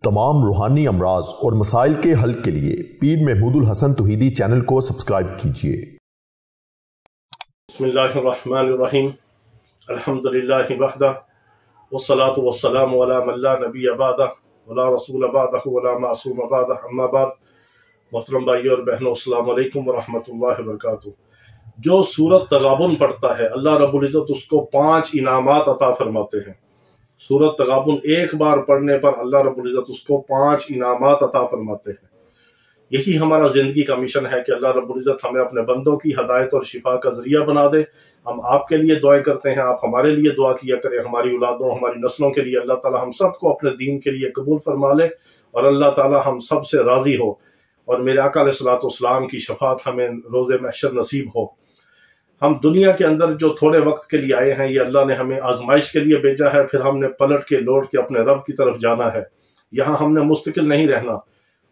तमाम रूहानी अमराज और मसाइल के हल के लिए पीर महमूद उल हसन तौहीदी चैनल को सब्सक्राइब कीजिए। बिस्मिल्लाहिर्रहमानिर्रहीम अल्हम्दुलिल्लाहि वहदा वस्सलातु वस्सलामु अला मन ला नबिय्य बअदा वला रसूल बअदहु वला मासूम बअदहु अम्मा बाद। मोहतरम भाइयों और बहनों, अस्सलामु अलैकुम वरहमतुल्लाहि वबरकातुहू। जो सूरत तगाबुन पढ़ता है अल्लाह रब्बुल इज़्ज़त उसको 5 इनामात अता फरमाते हैं। सूरत तगाबुन एक बार पढ़ने पर अल्लाह रब्बुल इज़्ज़त उसको 5 इनामात अता फरमाते हैं। यही हमारा ज़िंदगी का मिशन है कि अल्लाह रब्बुल इज़्ज़त हमें अपने बंदों की हदायत और शिफा का ज़रिया बना दे। हम आपके लिए दुआएं करते हैं, आप हमारे लिए दुआ किया करें, हमारी औलादों हमारी नस्लों के लिए। अल्लाह ताला हम सबको अपने दीन के लिए कबूल फरमा ले और अल्लाह ताला हम सब से राज़ी हो और मेरे आका अलैहिस्सलातु वस्सलाम की शफात हमें रोज़े महशर नसीब हो। हम दुनिया के अंदर जो थोड़े वक्त के लिए आए हैं, ये अल्लाह ने हमें आजमाइश के लिए भेजा है, फिर हमने पलट के लौट के अपने रब की तरफ जाना है। यहाँ हमने मुस्तकिल नहीं रहना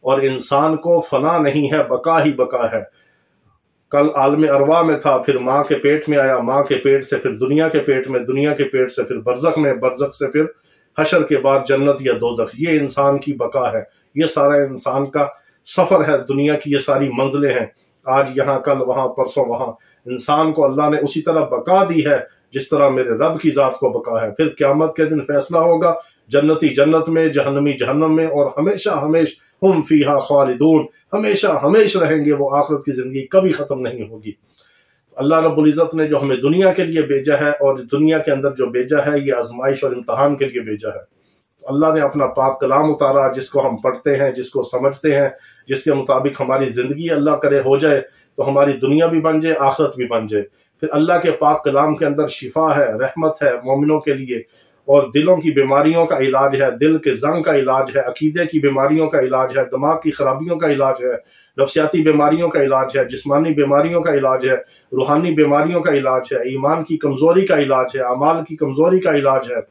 और इंसान को फना नहीं है, बका ही बका है। कल आलम अरवा में था, फिर माँ के पेट में आया, माँ के पेट से फिर दुनिया के पेट में, दुनिया के पेट से फिर बरज़ख में, बरज़ख से फिर हशर के बाद जन्नत या दोज़ख। ये इंसान की बका है, ये सारा इंसान का सफर है। दुनिया की ये सारी मंजिलें हैं, आज यहाँ कल वहां परसों वहां। इंसान को अल्लाह ने उसी तरह बका दी है जिस तरह मेरे रब की जात को बका है। फिर क़यामत के दिन फैसला होगा, जन्नती जन्नत में, जहन्नमी जहन्नम में, और हमेशा हमेश हुम फीहा खालिदून, हमेशा हमेश रहेंगे। वो आखिरत की जिंदगी कभी खत्म नहीं होगी। अल्लाह रब्बुल इज़्ज़त ने जो हमें दुनिया के लिए भेजा है और दुनिया के अंदर जो भेजा है, ये आजमाइश और इम्तहान के लिए भेजा है। तो अल्लाह ने अपना पाक कलाम उतारा, जिसको हम पढ़ते हैं, जिसको समझते हैं, जिसके मुताबिक हमारी जिंदगी अल्लाह करे हो जाए तो हमारी दुनिया भी बन जाए, आखिरत भी बन जाए। फिर अल्लाह के पाक कलाम के अंदर शिफा है, रहमत है मोमिनों के लिए, और दिलों की बीमारियों का इलाज है, दिल के जंग का इलाज है, अकीदे की बीमारियों का इलाज है, दिमाग की खराबियों का इलाज है, नफ्सियाती बीमारियों का इलाज है, जिस्मानी बीमारियों का इलाज है, रूहानी बीमारियों का इलाज है, ईमान की कमजोरी का इलाज है, अमाल की कमजोरी का इलाज है।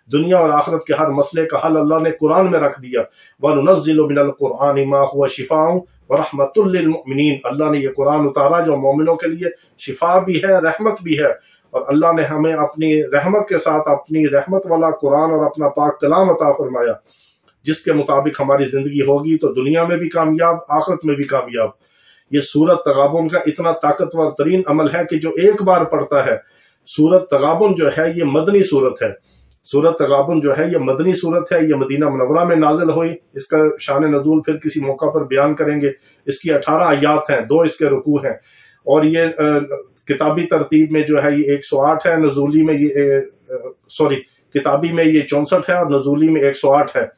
दुनिया और आखिरत के हर मसले का हल अल्लाह ने कुरान में रख दिया। वनुनज़्ज़िलु मिनल कुरानि मा हुवा शिफ़ाउन व रहमतुल लिल मुमिनीन। अल्लाह ने ये कुरान उतारा जो मोमिनों के लिए शिफा भी है, रहमत भी है। और अल्लाह ने हमें अपनी रहमत के साथ अपनी रहमत वाला कुरान और अपना पाक कलाम अता फरमाया, जिसके मुताबिक हमारी जिंदगी होगी तो दुनिया में भी कामयाब, आखिरत में भी कामयाब। ये सूरत तगाबुन का इतना ताकतवर तरीन अमल है कि जो एक बार पढ़ता है, सूरत तगाबुन जो है ये मदनी सूरत है। सूरत तगाबुन जो है ये मदनी सूरत है, ये मदीना मुनव्वरा में नाजिल हुई। इसका शान नज़ूल फिर किसी मौका पर बयान करेंगे। इसकी 18 आयात हैं, 2 इसके रुकू हैं, और ये किताबी तरतीब में जो है ये 108 है, नज़ूली में ये किताबी में ये 64 है और नज़ूली में 108 है।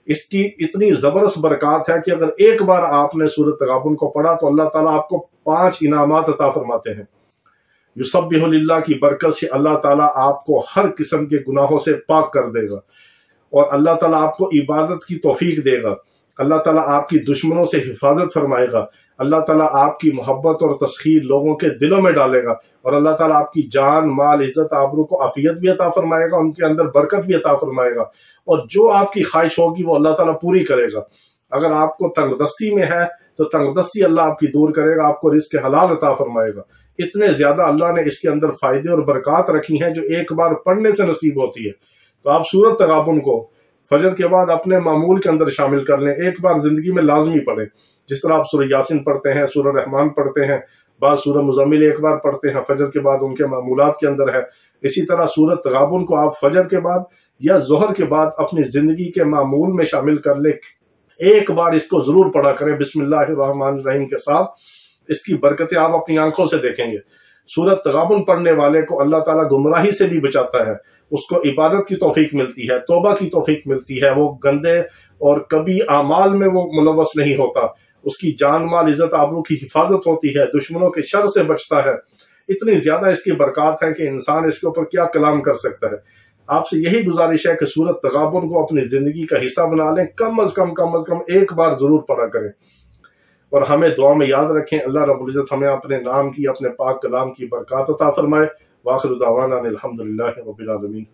इसकी इतनी जबरदस्त बरकत है कि अगर एक बार आपने सूरत तगाबुन को पढ़ा तो अल्लाह ताला आपको 5 इनामात अता फरमाते हैं। युसब्बिहु लिल्लाह की बरकत से अल्लाह ताला आपको हर किस्म के गुनाहों से पाक कर देगा और अल्लाह ताला आपको इबादत की तौफीक देगा। अल्लाह ताला आपकी दुश्मनों से हिफाजत फरमाएगा। अल्लाह ताला आपकी मोहब्बत और तस्खीर लोगों के दिलों में डालेगा और अल्लाह ताला आपकी जान माल इज्जत आबरू को आफियत भी अता फरमाएगा, उनके अंदर बरकत भी अता फरमाएगा, और जो आपकी ख्वाहिश होगी वो अल्लाह ताला पूरी करेगा। अगर आपको तंगदस्ती में है तो तंगदस्ती अल्लाह आपकी दूर करेगा, आपको रिज़्क़ हलाल अता फरमाएगा। इतने ज्यादा अल्लाह ने इसके अंदर फायदे और बरकत रखी हैं जो एक बार पढ़ने से नसीब होती है। तो आप सूरत तगाबुन को फजर के बाद अपने मामूल के अंदर शामिल कर लें, एक बार जिंदगी में लाजमी पढ़ें। जिस तरह आप सूरह यासीन पढ़ते हैं, सूरह रहमान पढ़ते हैं, बाद सूरह मुज़म्मिल एक बार पढ़ते हैं फजर के बाद, उनके मामूलात के अंदर है। इसी तरह सूरत तगाबुन को आप फजर के बाद या जोहर के बाद अपनी जिंदगी के मामूल में शामिल कर ले। एक बार इसको जरूर पढ़ा करें बिस्मिल्लाहिर्रहमानिर्रहीम के साथ। इसकी बरकतें आप अपनी आंखों से देखेंगे। सूरत तगाबुन पढ़ने वाले को अल्लाह ताला गुमराही से भी बचाता है, उसको इबादत की तौफीक मिलती है, तौबा की तौफीक मिलती है, वो गंदे और कभी आमाल में वो मुलव्वस नहीं होता, उसकी जान माल इज्जत आबरू की हिफाजत होती है, दुश्मनों के शर से बचता है। इतनी ज्यादा इसकी बरकत है कि इंसान इसके ऊपर क्या कलाम कर सकता है। आपसे यही गुजारिश है कि सूरत तगाबुन को अपनी जिंदगी का हिस्सा बना लें, कम अज कम एक बार जरूर पढ़ा करें और हमें दुआ में याद रखें। अल्लाह रब्बुल इज़्ज़त हमें अपने नाम की, अपने पाक कलाम की बरकत अता फरमाए। वाखिर दावाना अनिल हम्दुलिल्लाहि रब्बिल आलमीन।